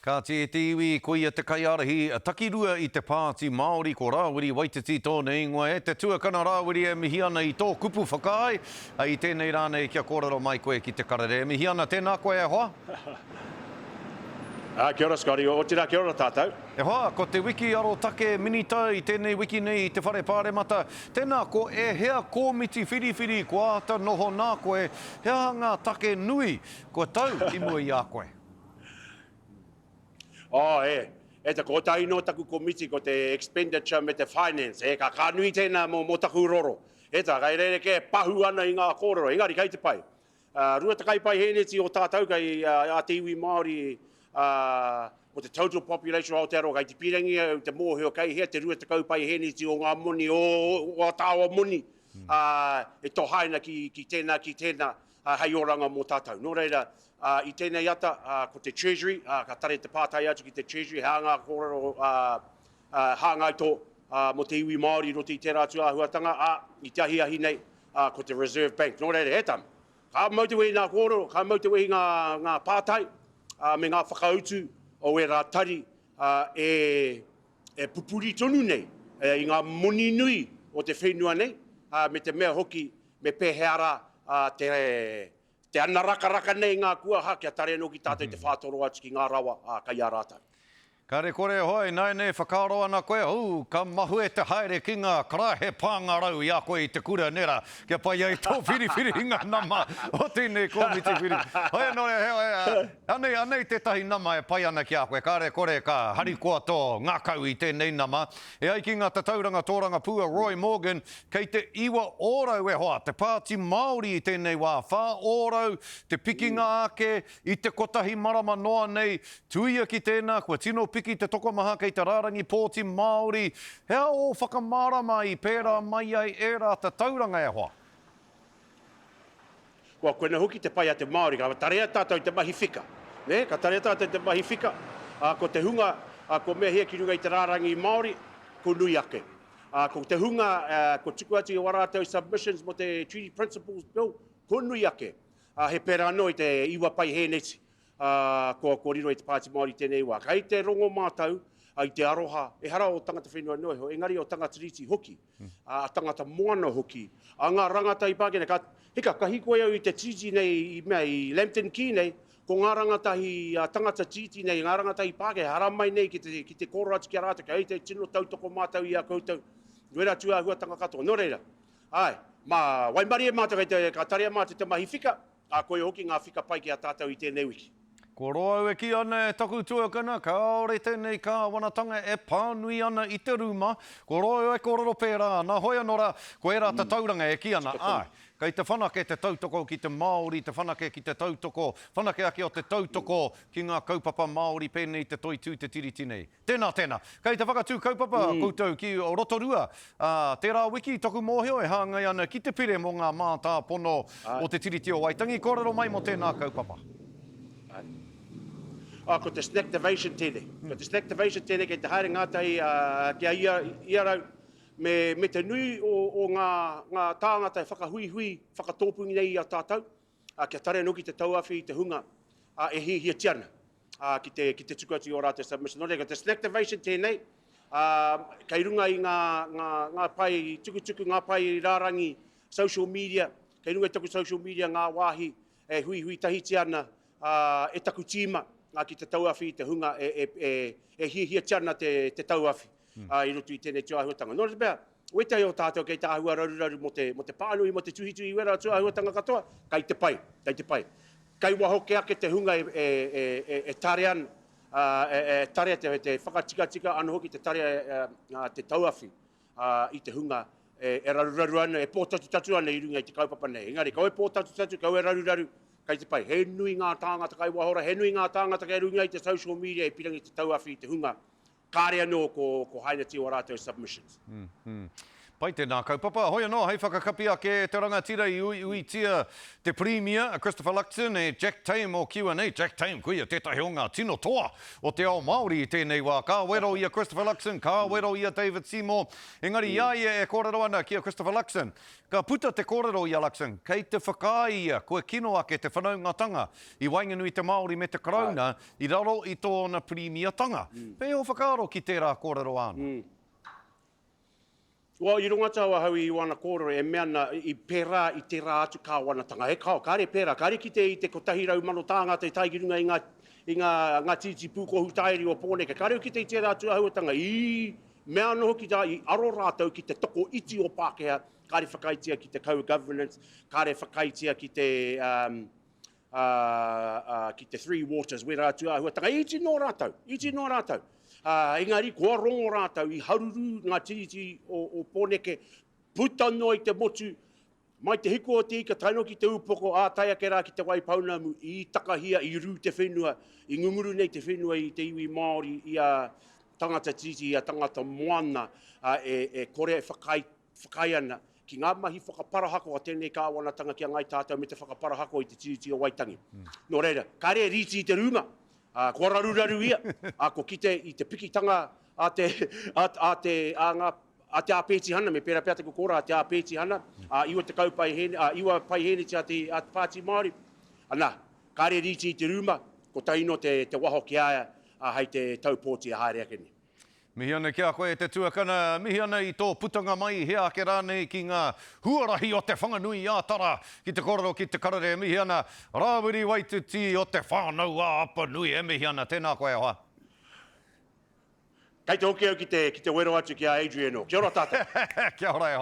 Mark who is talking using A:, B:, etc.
A: Ka te tiwi koia te kaiarahi, a takirua i te pāti Māori ko Rāwiri Waititi tōna ingoa e. Te tuakana Rāwiri e mihi ana i tō kupu whakai, i tēnei rānei kia kōrero mai koe ki te karere. Mihi ana tēnā koe e hoa?
B: Kia ora, Scotty. O tira, kia ora tātou.
A: E hoa, ko te wiki aro take minita i tēnei wiki nei i te whare pāremata. Tēnā ko e hea kōmiti whiriwhiri ko ata noho nā koe, hea ngā take nui ko tau i mua i a koe.
B: E te ko taino taku komiti ko te expenditure me te finance, ka nui tēnā mo taku roro. E ta, kai rere ke pahu ana i ngā kōrero, engari kai te pai. Rua te kai pai heneti o tātou kai a te iwi Māori, o te total population o Aotearoa, kai te pirangi te mōheo kai hea te rua te kau pai heneti o ngā moni, o tāua moni, e tohaina ki tēnā, hei oranga mō tātou. Nō reira, i tēnei ata, ko te Treasury, ka tare te pātai atu ki te Treasury, hanga kōrero, hanga i tō, mo te iwi Māori roti i te rātu āhuatanga, i te ahi nei, ko te Reserve Bank. Nō reira, e tam, ka mautewehi ngā kōrero, ka mautewehi ngā pātai, me ngā whakautu o e rātari, e pupuri tonu nei, i ngā moni nui o te whenua nei, me te mea hoki, me peheara, te ana raka nei ngā kua kia tare anō ki tātou te whātoro atu ki ngā rawa kai a rātou.
A: Kare kore hoi, nai nei whakaro ana koe, ka mahu e te haere ki ngā karahe pāngarau i a koe i te kura nera, kia pai ai tō whiriwhiri ngā nama o tēnei kōmiti whiri. Hoi anei tētahi nama e pai ana ki a koe, kare kore ka harikoa tō ngā kau i tēnei nama. E ai ki ngā tauranga tōranga pua Roy Morgan, kei te iwa ōrau e hoa, te pāti Māori i tēnei wā, whā ōrau, te pikinga ake, i te kotahi marama noa nei, tuia ki tēnā, kua tino piki te tokomaha kei te rārangi pōti Māori. Hea o whakamārama i pērā mai ai e rā te tauranga e hoa?
B: Kua koe na hoki te pai a te Māori, ka tarea tātou te mahi whika. Ka tarea tātou te mahi whika, ko te hunga, ko mea hea ki runga i te rārangi Māori, ko nui ake. Ko te hunga, ko tuku atu i warātou submissions mo te Treaty Principles Bill, ko nui ake. He pērā anō i te iwa pai heneti. Ko riro i te pāti Māori tēnei wā. Kai te rongo mātau, i te aroha, e hara o tangata whenua noe ho, engari o tangata riti hoki, a tangata moana hoki, a ngā rangata i pākene, ka hikoe au i te titi nei, i Lambton Key nei, ko ngā rangata i tangata titi nei, ngā rangata i pāke, hara mai nei ki te koro atu ki a rātou, ka te tino tautoko mātau i a koutou, nuera tua hua tanga katoa, no reira. Ai, waimari e mātau, ka tarea mātau te mahi whika, a koe hoki ngā whika pai ki a tātou i tēnei wiki.
A: Ko roau e ki ana e taku tuakana, ka aore tēnei kāwanatanga e pānui ana i te rūma, ko roau e kororo pērā, nā hoi anora, ko e rā te tauranga e ki ana, kei te whanake te tautoko ki te Māori, te whanake ki te tautoko, whanake aki o te tautoko ki ngā kaupapa Māori pēnei te toitū te tiriti nei. Tēnā. Kei te whakatū kaupapa koutou ki o Rotorua, tērā wiki toku mōhio e hāngai ana ki te pire mo ngā mātā pono o te tiriti o Waitangi, korero mai mo tēnā kaupapa.
B: Ko te snacktivation tēnei. Ko te snacktivation tēnei kei te haere ngātai kia iarau me te nui o ngā tāngata e whakahui, whakatōpungi nei a tātou, kia tare anō ki te tauawhi i te hunga e hia tiana ki te tuku atu i o rātou submission. Ko te snacktivation tēnei, kei runga i ngā pai tuku, ngā pai rārangi social media, kei runga i taku social media ngā wāhi e hui tahi tiana e taku tīma, ki te tauawhi i te hunga e hia tiana te tauawhi i rotu i tēnei tuahuatanga. Nō rea, wetei o tātou kei te ahua raru mo te pānui, mo te tuhitui i wera tuahuatanga katoa, kei te pai. Kei wahoke ake te hunga e tare an, tare te whakatika anu hoki te tare te tauawhi i te hunga e raru ana, e pōtatu ana i runga i te kaupapa nei. Engari, kau e pōtatu, kau e raru, kei te pai, he nui ngā tāngata kai wahora, he nui ngā tāngata kai runga i te social media e pirangi te tauawhi i te hunga, kāre anō ko haina ti o rātou submissions.
A: Pai tēnā kaupapa. Hoi anō, hei whakakapia ke te rangatira i ui tia te Premier, Christopher Luxon e Jack Tame o Q&A. Jack Tame, kuia tētahi o ngā tino toa o te ao Māori i tēnei wā. Ka wero ia Christopher Luxon, ka wero ia David Seymour. Engari ia e kōrero ana kia Christopher Luxon. Ka puta te kōrero ia Luxon, kei te whakaaia, koe kino ake te whanaungatanga i Wainganui te Māori me te Karauna i raro i tōna Premier tanga. Pei o whakaaro ki tērā kōrero ana.
B: Wa i runga tawa hau i wana kōrero e meana i pērā i te rā atu kā wanatanga. He kao, kāre pērā, kāre ki te i te kotahi rau mano tāngā te taigirunga i ngā titi pūko hutairi o Pōneke. Kāre ki te i te rā atu ahuatanga i mea noho ki tā i aro rātau ki te toko iti o Pākehā. Kāre whakaitia ki te co-governance, kāre whakaitia ki te Three Waters, wera atu ahuatanga. Iti no rātau. Engari, kua rongo rātau i haruru ngā tiriti o Pōneke, puta no i te motu, mai te hiko o te ika taino ki te upoko, tai ake rā ki te Waipaunamu, i takahia, i ru te whenua, i ngunguru nei te whenua i te iwi Māori, i a tangata tiriti, i a tangata moana, e kore whakai ana, ki ngā mahi whakaparahako a tēnei kāwanatanga ki a ngai tātou me te whakaparahako i te tiriti o Waitangi. No reira, kare riti i te rūma. Kua raruraru ia, ko kite i te pikitanga a te āpēti hana, me pēra pēta ko kora a te āpēti hana, iwa te kaupai hene, iwa pai hene te a te pāti Māori. Ana, kāre riti i te rūma, ko taino te waho ki aia, hei te taupōti a haere ake ni.
A: Mihi ana kia koe te tuakana, mihi ana i tō putanga mai hea ke rānei ki ngā huarahi o te whanganui a tara ki te kōrero ki te karare. Mihi ana Rāwiri Waituti o te whānau a apa nui e mihi ana tēnā koe hoa.
B: Kei te hoki au ki te wero atu ki a Adriano. Kia ora tātou.
A: Kia ora e